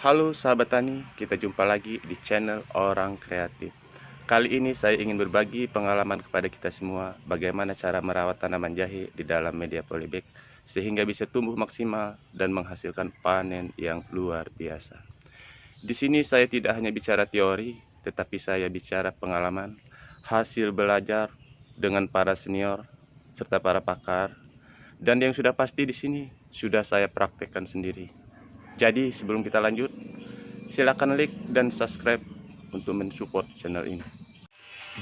Halo sahabat tani, kita jumpa lagi di channel Orang Kreatif. Kali ini saya ingin berbagi pengalaman kepada kita semua bagaimana cara merawat tanaman jahe di dalam media polybag sehingga bisa tumbuh maksimal dan menghasilkan panen yang luar biasa. Di sini saya tidak hanya bicara teori, tetapi saya bicara pengalaman, hasil belajar dengan para senior serta para pakar, dan yang sudah pasti di sini sudah saya praktekkan sendiri. Jadi sebelum kita lanjut, silakan like dan subscribe untuk mensupport channel ini.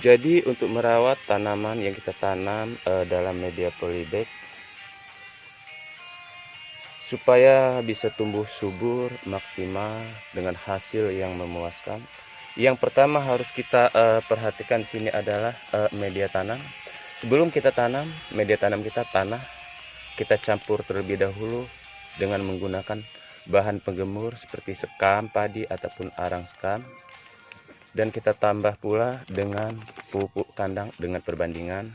Jadi untuk merawat tanaman yang kita tanam dalam media polybag supaya bisa tumbuh subur maksimal dengan hasil yang memuaskan. Yang pertama harus kita perhatikan di sini adalah media tanam. Sebelum kita tanam media tanam kita, tanah kita campur terlebih dahulu dengan menggunakan bahan penggemur seperti sekam padi ataupun arang sekam, dan kita tambah pula dengan pupuk kandang dengan perbandingan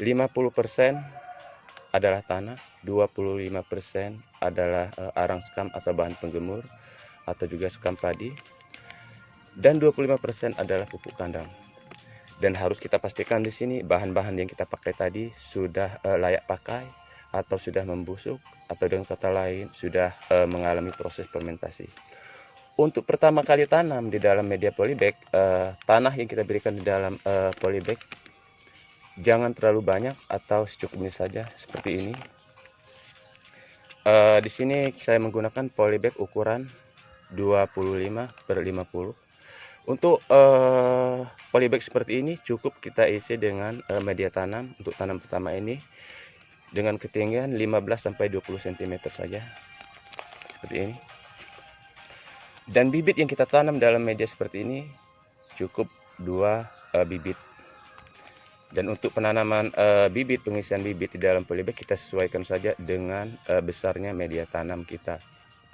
50% adalah tanah, 25% adalah arang sekam atau bahan penggemur atau juga sekam padi, dan 25% adalah pupuk kandang. Dan harus kita pastikan di sini bahan-bahan yang kita pakai tadi sudah layak pakai atau sudah membusuk, atau dengan kata lain sudah mengalami proses fermentasi. Untuk pertama kali tanam di dalam media polybag, tanah yang kita berikan di dalam polybag jangan terlalu banyak atau secukupnya saja seperti ini. Di sini saya menggunakan polybag ukuran 25/50. Untuk polybag seperti ini cukup kita isi dengan media tanam untuk tanam pertama ini dengan ketinggian 15-20 cm saja seperti ini. Dan bibit yang kita tanam dalam media seperti ini cukup 2 bibit. Dan untuk penanaman bibit, pengisian bibit di dalam polybag kita sesuaikan saja dengan besarnya media tanam kita.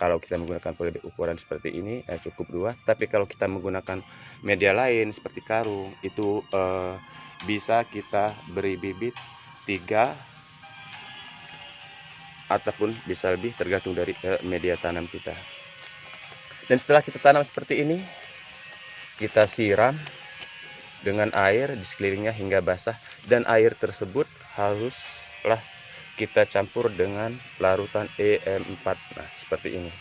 Kalau kita menggunakan polybag ukuran seperti ini cukup 2, tapi kalau kita menggunakan media lain seperti karung itu bisa kita beri bibit 3 ataupun bisa lebih tergantung dari media tanam kita. Dan setelah kita tanam seperti ini, kita siram dengan air di sekelilingnya hingga basah, dan air tersebut haruslah kita campur dengan larutan EM4. Nah, seperti ini.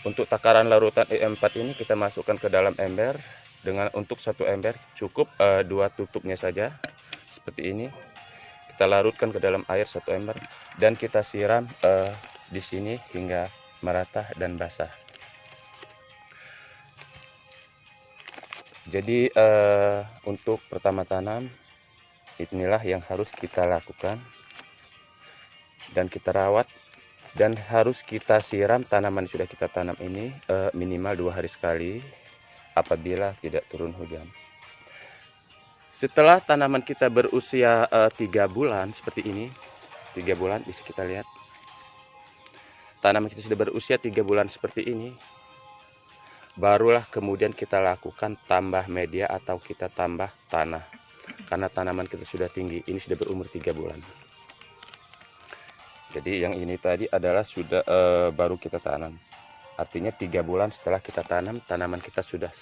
Untuk takaran larutan EM4 ini kita masukkan ke dalam ember. Untuk satu ember cukup 2 tutupnya saja seperti ini. Kita larutkan ke dalam air 1 ember dan kita siram di sini hingga merata dan basah. Jadi untuk pertama tanam inilah yang harus kita lakukan dan kita rawat, dan harus kita siram tanaman yang sudah kita tanam ini minimal 2 hari sekali apabila tidak turun hujan. Setelah tanaman kita berusia 3 bulan seperti ini, 3 bulan bisa kita lihat. Tanaman kita sudah berusia 3 bulan seperti ini, barulah kemudian kita lakukan tambah media atau kita tambah tanah. Karena tanaman kita sudah tinggi, ini sudah berumur 3 bulan. Jadi yang ini tadi adalah sudah baru kita tanam. Artinya 3 bulan setelah kita tanam, tanaman kita sudah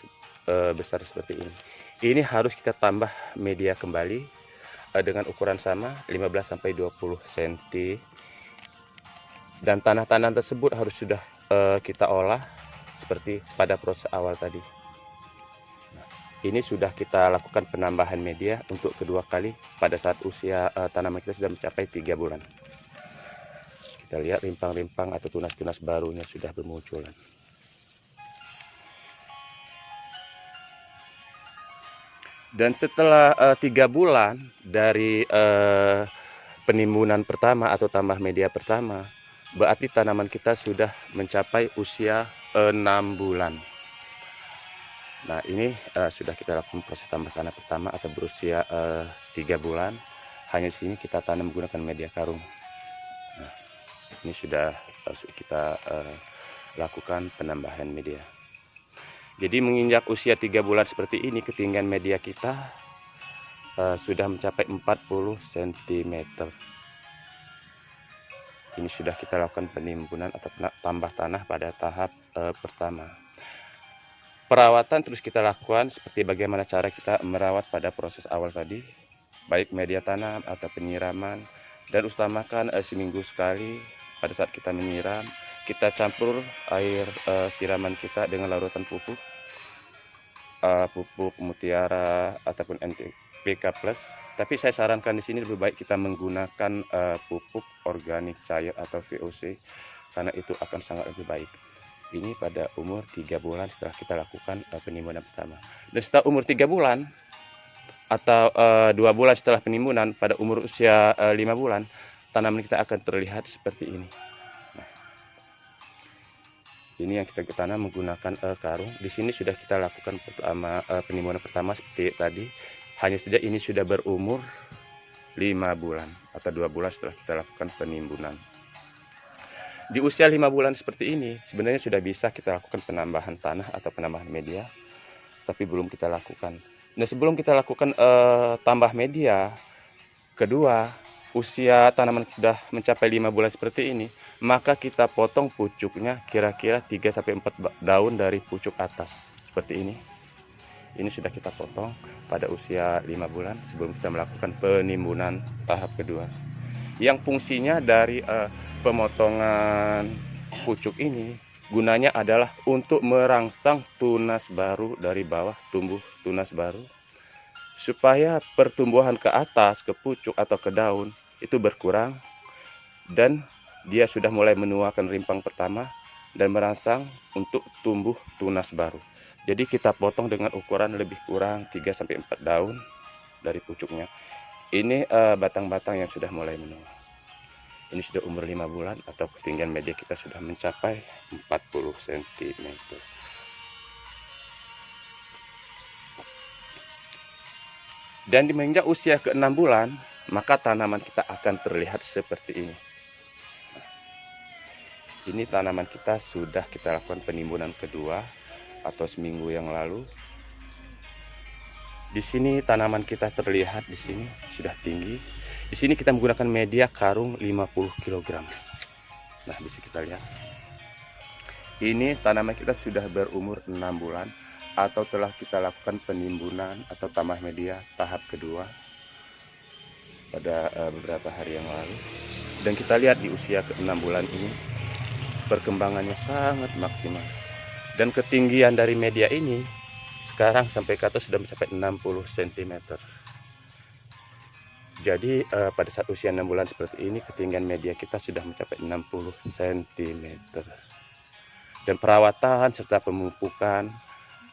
besar seperti ini. Ini harus kita tambah media kembali dengan ukuran sama 15-20 cm. Dan tanah-tanah tersebut harus sudah kita olah seperti pada proses awal tadi. Nah, ini sudah kita lakukan penambahan media untuk kedua kali pada saat usia tanaman kita sudah mencapai 3 bulan. Kita lihat rimpang-rimpang atau tunas-tunas barunya sudah bermunculan. Dan setelah 3 bulan dari penimbunan pertama atau tambah media pertama, berarti tanaman kita sudah mencapai usia 6 bulan. Nah, ini sudah kita lakukan proses tambah tanah pertama atau berusia 3 bulan. Hanya di sini kita tanam menggunakan media karung. Nah, ini sudah kita lakukan penambahan media. Jadi menginjak usia 3 bulan seperti ini, ketinggian media kita sudah mencapai 40 cm. Ini sudah kita lakukan penimbunan atau tambah tanah pada tahap pertama. Perawatan terus kita lakukan seperti bagaimana cara kita merawat pada proses awal tadi, baik media tanam atau penyiraman, dan utamakan seminggu sekali pada saat kita menyiram, kita campur air siraman kita dengan larutan pupuk, pupuk mutiara ataupun NPK plus. Tapi saya sarankan di sini lebih baik kita menggunakan pupuk organik cair atau VOC karena itu akan sangat lebih baik. Ini pada umur 3 bulan setelah kita lakukan penimbunan pertama. Dan setelah umur 3 bulan atau 2 bulan setelah penimbunan, pada umur usia 5 bulan, tanaman kita akan terlihat seperti ini. Nah, ini yang kita tanam menggunakan karung. Di sini sudah kita lakukan penimbunan pertama seperti tadi. Hanya saja ini sudah berumur 5 bulan atau 2 bulan setelah kita lakukan penimbunan. Di usia 5 bulan seperti ini sebenarnya sudah bisa kita lakukan penambahan tanah atau penambahan media, tapi belum kita lakukan. Nah, sebelum kita lakukan tambah media, kedua, usia tanaman sudah mencapai 5 bulan seperti ini, maka kita potong pucuknya kira-kira 3-4 daun dari pucuk atas seperti ini. Ini sudah kita potong pada usia 5 bulan sebelum kita melakukan penimbunan tahap kedua. Yang fungsinya dari pemotongan pucuk ini gunanya adalah untuk merangsang tunas baru dari bawah, tumbuh tunas baru, supaya pertumbuhan ke atas, ke pucuk atau ke daun itu berkurang dan dia sudah mulai menuakan rimpang pertama dan merangsang untuk tumbuh tunas baru. Jadi kita potong dengan ukuran lebih kurang 3-4 daun dari pucuknya. Ini batang-batang yang sudah mulai menua. Ini sudah umur 5 bulan atau ketinggian media kita sudah mencapai 40 cm. Dan di menginjak usia ke-6 bulan, maka tanaman kita akan terlihat seperti ini. Ini tanaman kita sudah kita lakukan penimbunan kedua atau seminggu yang lalu. Di sini tanaman kita terlihat di sini sudah tinggi. Di sini kita menggunakan media karung 50 kg. Nah, bisa kita lihat. Ini tanaman kita sudah berumur 6 bulan atau telah kita lakukan penimbunan atau tambah media tahap kedua pada beberapa hari yang lalu. Dan kita lihat di usia ke-6 bulan ini perkembangannya sangat maksimal. Dan ketinggian dari media ini sekarang sampai ke atas sudah mencapai 60 cm. Jadi pada saat usia 6 bulan seperti ini ketinggian media kita sudah mencapai 60 cm. Dan perawatan serta pemupukan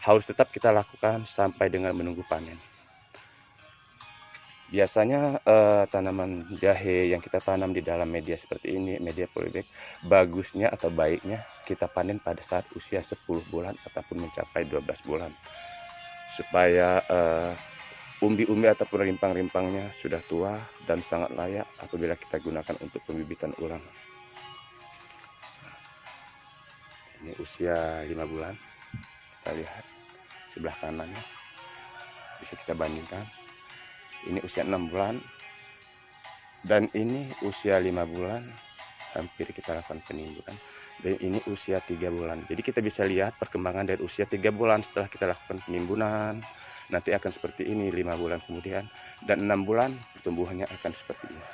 harus tetap kita lakukan sampai dengan menunggu panen. Biasanya tanaman jahe yang kita tanam di dalam media seperti ini, media polybag, bagusnya atau baiknya kita panen pada saat usia 10 bulan ataupun mencapai 12 bulan. Supaya umbi-umbi ataupun rimpang-rimpangnya sudah tua dan sangat layak apabila kita gunakan untuk pembibitan ulang. Ini usia 5 bulan. Kita lihat sebelah kanannya. Bisa kita bandingkan. Ini usia 6 bulan dan ini usia 5 bulan hampir kita lakukan penimbunan, dan ini usia 3 bulan. Jadi kita bisa lihat perkembangan dari usia 3 bulan setelah kita lakukan penimbunan nanti akan seperti ini 5 bulan kemudian, dan 6 bulan pertumbuhannya akan seperti ini.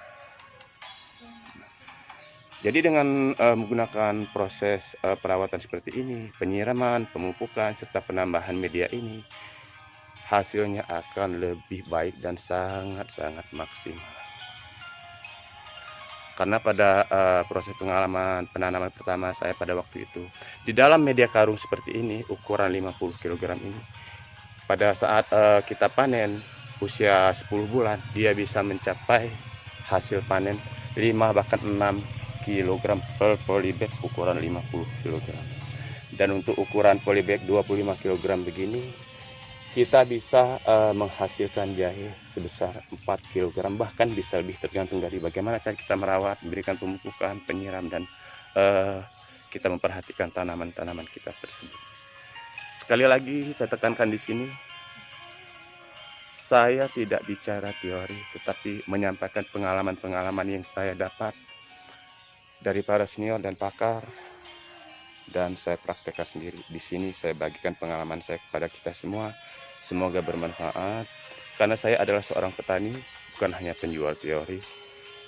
Jadi dengan menggunakan proses perawatan seperti ini, penyiraman, pemupukan serta penambahan media ini, hasilnya akan lebih baik dan sangat-sangat maksimal. Karena pada proses pengalaman penanaman pertama saya pada waktu itu, di dalam media karung seperti ini, ukuran 50 kg ini, pada saat kita panen usia 10 bulan, dia bisa mencapai hasil panen 5 bahkan 6 kg per polybag ukuran 50 kg. Dan untuk ukuran polybag 25 kg begini, kita bisa menghasilkan jahe sebesar 4 kg, bahkan bisa lebih, tergantung dari bagaimana cara kita merawat, memberikan pemupukan, penyiram, dan kita memperhatikan tanaman-tanaman kita tersebut. Sekali lagi saya tekankan di sini, saya tidak bicara teori, tetapi menyampaikan pengalaman-pengalaman yang saya dapat dari para senior dan pakar, dan saya praktekkan sendiri. Di sini saya bagikan pengalaman saya kepada kita semua. Semoga bermanfaat. Karena saya adalah seorang petani, bukan hanya penjual teori.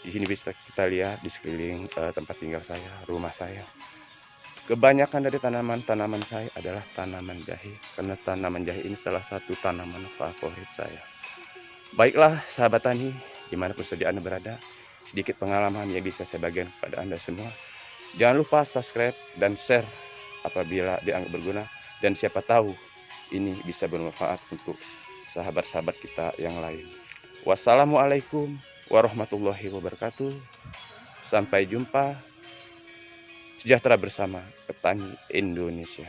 Di sini bisa kita lihat di sekeliling tempat tinggal saya, rumah saya. Kebanyakan dari tanaman-tanaman saya adalah tanaman jahe, karena tanaman jahe ini salah satu tanaman favorit saya. Baiklah sahabat tani, dimanapun saja Anda berada, sedikit pengalaman yang bisa saya bagikan kepada Anda semua. Jangan lupa subscribe dan share apabila dianggap berguna, dan siapa tahu ini bisa bermanfaat untuk sahabat-sahabat kita yang lain. Wassalamualaikum warahmatullahi wabarakatuh. Sampai jumpa. Sejahtera bersama petani Indonesia.